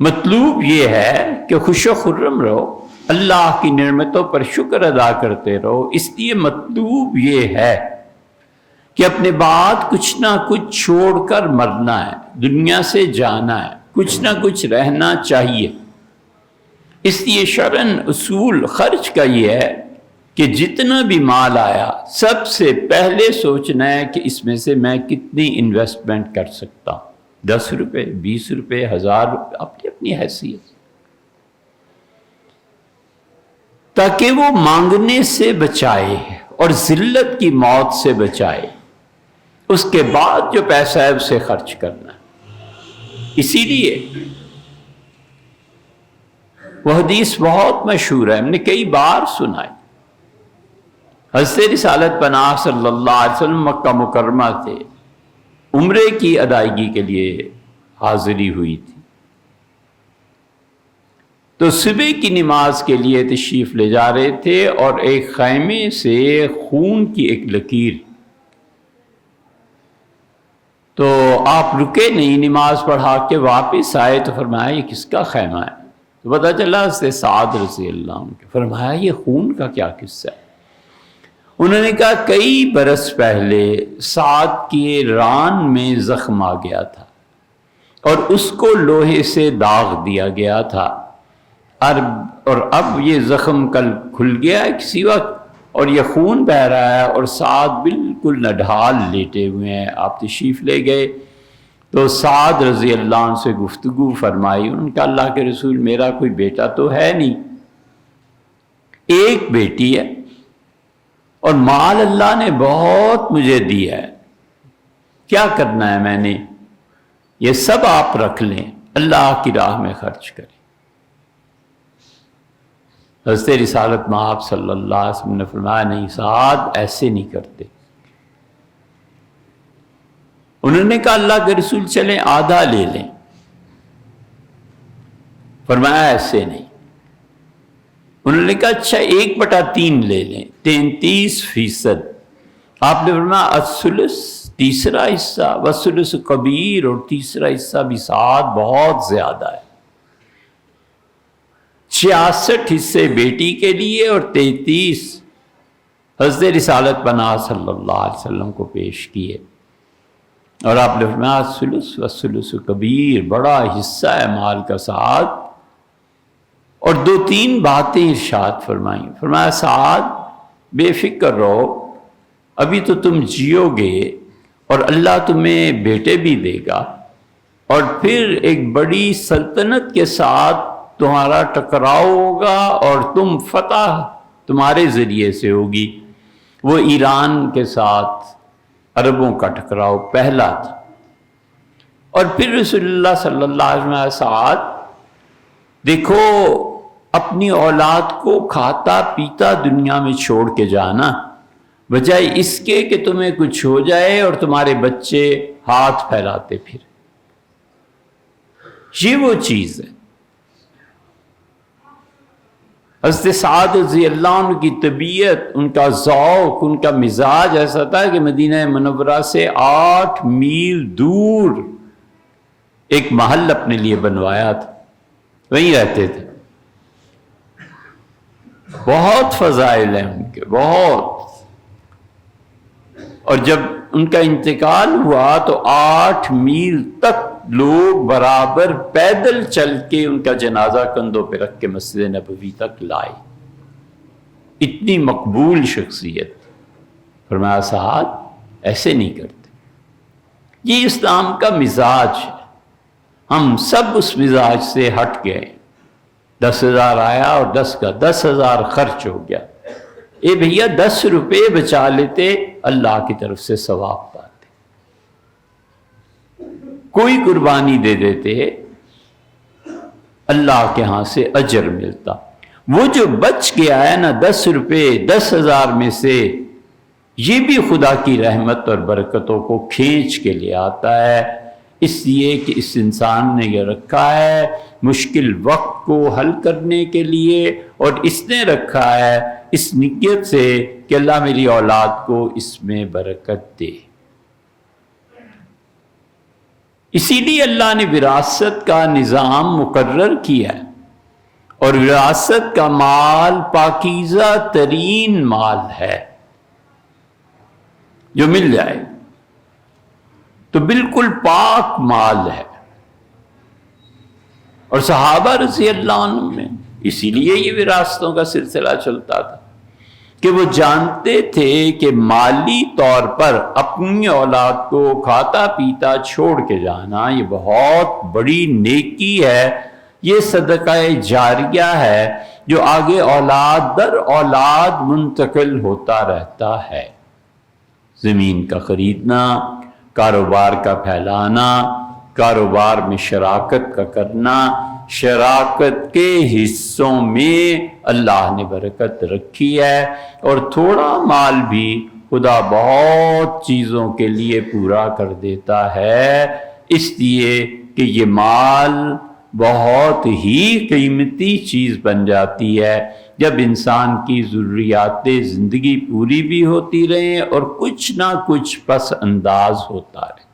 مطلوب یہ ہے کہ خوش و خرم رہو، اللہ کی نعمتوں پر شکر ادا کرتے رہو۔ اس لیے مطلوب یہ ہے کہ اپنے بعد کچھ نہ کچھ چھوڑ کر مرنا ہے، دنیا سے جانا ہے، کچھ نہ کچھ رہنا چاہیے۔ اس لیے شرعاً اصول خرچ کا یہ ہے کہ جتنا بھی مال آیا سب سے پہلے سوچنا ہے کہ اس میں سے میں کتنی انویسٹمنٹ کر سکتا ہوں، 10 روپے، 20 روپے، 1000 روپے، اپنی اپنی حیثیت، تاکہ وہ مانگنے سے بچائے اور ذلت کی موت سے بچائے۔ اس کے بعد جو پیسہ ہے اسے خرچ کرنا ہے۔ اسی لیے وہ حدیث بہت مشہور ہے، ہم نے کئی بار سنا ہے۔ حضرت رسالت پناہ صلی اللہ علیہ وسلم مکہ مکرمہ تھے، عمرے کی ادائیگی کے لیے حاضری ہوئی تھی، تو صبح کی نماز کے لیے تشریف لے جا رہے تھے اور ایک خیمے سے خون کی ایک لکیر، تو آپ رکے نہیں، نماز پڑھا کے واپس آئے تو فرمایا یہ کس کا خیمہ ہے؟ تو پتہ چلا حضرت سعد رضی اللہ عنہ کے۔ فرمایا یہ خون کا کیا قصہ ہے؟ انہوں نے کہا کئی برس پہلے سعد کی ران میں زخم آ گیا تھا اور اس کو لوہے سے داغ دیا گیا تھا، اور اب یہ زخم کل کھل گیا ہے کسی وقت اور یہ خون بہہ رہا ہے اور سعد بالکل نڈھال لیٹے ہوئے ہیں۔ آپ تشریف لے گئے تو سعد رضی اللہ عنہ سے گفتگو فرمائی۔ ان کا اللہ کے رسول میرا کوئی بیٹا تو ہے نہیں، ایک بیٹی ہے اور مال اللہ نے بہت مجھے دیا ہے، کیا کرنا ہے میں نے؟ یہ سب آپ رکھ لیں، اللہ کی راہ میں خرچ کریں۔ حضرت رسالت مآب صلی اللہ علیہ وسلم نے فرمایا نہیں سعد ایسے نہیں کرتے۔ انہوں نے کہا اللہ کے رسول چلیں آدھا لے لیں، فرمایا ایسے نہیں۔ انہوں نے کہا اچھا 1/3 لے لیں، 33%۔ آپ نے فرمایا الثلث، تیسرا حصہ، والثلث کبیر، اور تیسرا حصہ بھی سعد بہت زیادہ ہے۔ 66 حصے بیٹی کے لیے اور 33 حضرت رسالت پناہ صلی اللہ علیہ وسلم کو پیش کیے، اور آپ نے فرمایا الثلث والثلث کبیر، بڑا حصہ ہے مال کا سعد۔ اور 2-3 باتیں ارشاد فرمائیں۔ فرمایا سعد بے فکر رہو، ابھی تو تم جیو گے اور اللہ تمہیں بیٹے بھی دے گا، اور پھر ایک بڑی سلطنت کے ساتھ تمہارا ٹکراؤ ہوگا اور تم فتح تمہارے ذریعے سے ہوگی۔ وہ ایران کے ساتھ عربوں کا ٹکراؤ پہلا تھا، اور پھر رسول اللہ صلی اللہ علیہ وسلم سعد دیکھو اپنی اولاد کو کھاتا پیتا دنیا میں چھوڑ کے جانا، بجائے اس کے کہ تمہیں کچھ ہو جائے اور تمہارے بچے ہاتھ پھیلاتے پھر۔ یہ وہ چیز ہے۔ حضرت سعد رضی اللہ عنہ کی طبیعت، ان کا ذوق، ان کا مزاج ایسا تھا کہ مدینہ منورہ سے 8 میل دور ایک محل اپنے لیے بنوایا تھا، وہیں رہتے تھے۔ بہت فضائل ہیں ان کے، بہت۔ اور جب ان کا انتقال ہوا تو 8 میل تک لوگ برابر پیدل چل کے ان کا جنازہ کندھوں پہ رکھ کے مسجد نبوی تک لائے، اتنی مقبول شخصیت۔ فرمایا سعد ایسے نہیں کرتے، یہ اسلام کا مزاج ہے۔ ہم سب اس مزاج سے ہٹ گئے۔ 10,000 آیا اور 10 کا 10,000 خرچ ہو گیا۔ اے بھیا 10 روپے بچا لیتے، اللہ کی طرف سے ثواب پاتے، کوئی قربانی دے دیتے، اللہ کے ہاں سے اجر ملتا۔ وہ جو بچ گیا ہے نا 10 روپے 10,000 میں سے، یہ بھی خدا کی رحمت اور برکتوں کو کھینچ کے لے آتا ہے، اس لیے کہ اس انسان نے یہ رکھا ہے مشکل وقت کو حل کرنے کے لیے، اور اس نے رکھا ہے اس نیت سے کہ اللہ میری اولاد کو اس میں برکت دے۔ اسی لیے اللہ نے وراثت کا نظام مقرر کیا ہے، اور وراثت کا مال پاکیزہ ترین مال ہے جو مل جائے تو بالکل پاک مال ہے۔ اور صحابہ رضی اللہ عنہ میں اسی لیے یہ وراثتوں کا سلسلہ چلتا تھا کہ وہ جانتے تھے کہ مالی طور پر اپنی اولاد کو کھاتا پیتا چھوڑ کے جانا یہ بہت بڑی نیکی ہے، یہ صدقہ جاریہ ہے جو آگے اولاد در اولاد منتقل ہوتا رہتا ہے۔ زمین کا خریدنا، کاروبار کا پھیلانا، کاروبار میں شراکت کا کرنا، شراکت کے حصوں میں اللہ نے برکت رکھی ہے، اور تھوڑا مال بھی خدا بہت چیزوں کے لیے پورا کر دیتا ہے، اس لیے کہ یہ مال بہت ہی قیمتی چیز بن جاتی ہے جب انسان کی ضروریات زندگی پوری بھی ہوتی رہیں اور کچھ نہ کچھ پس انداز ہوتا رہے۔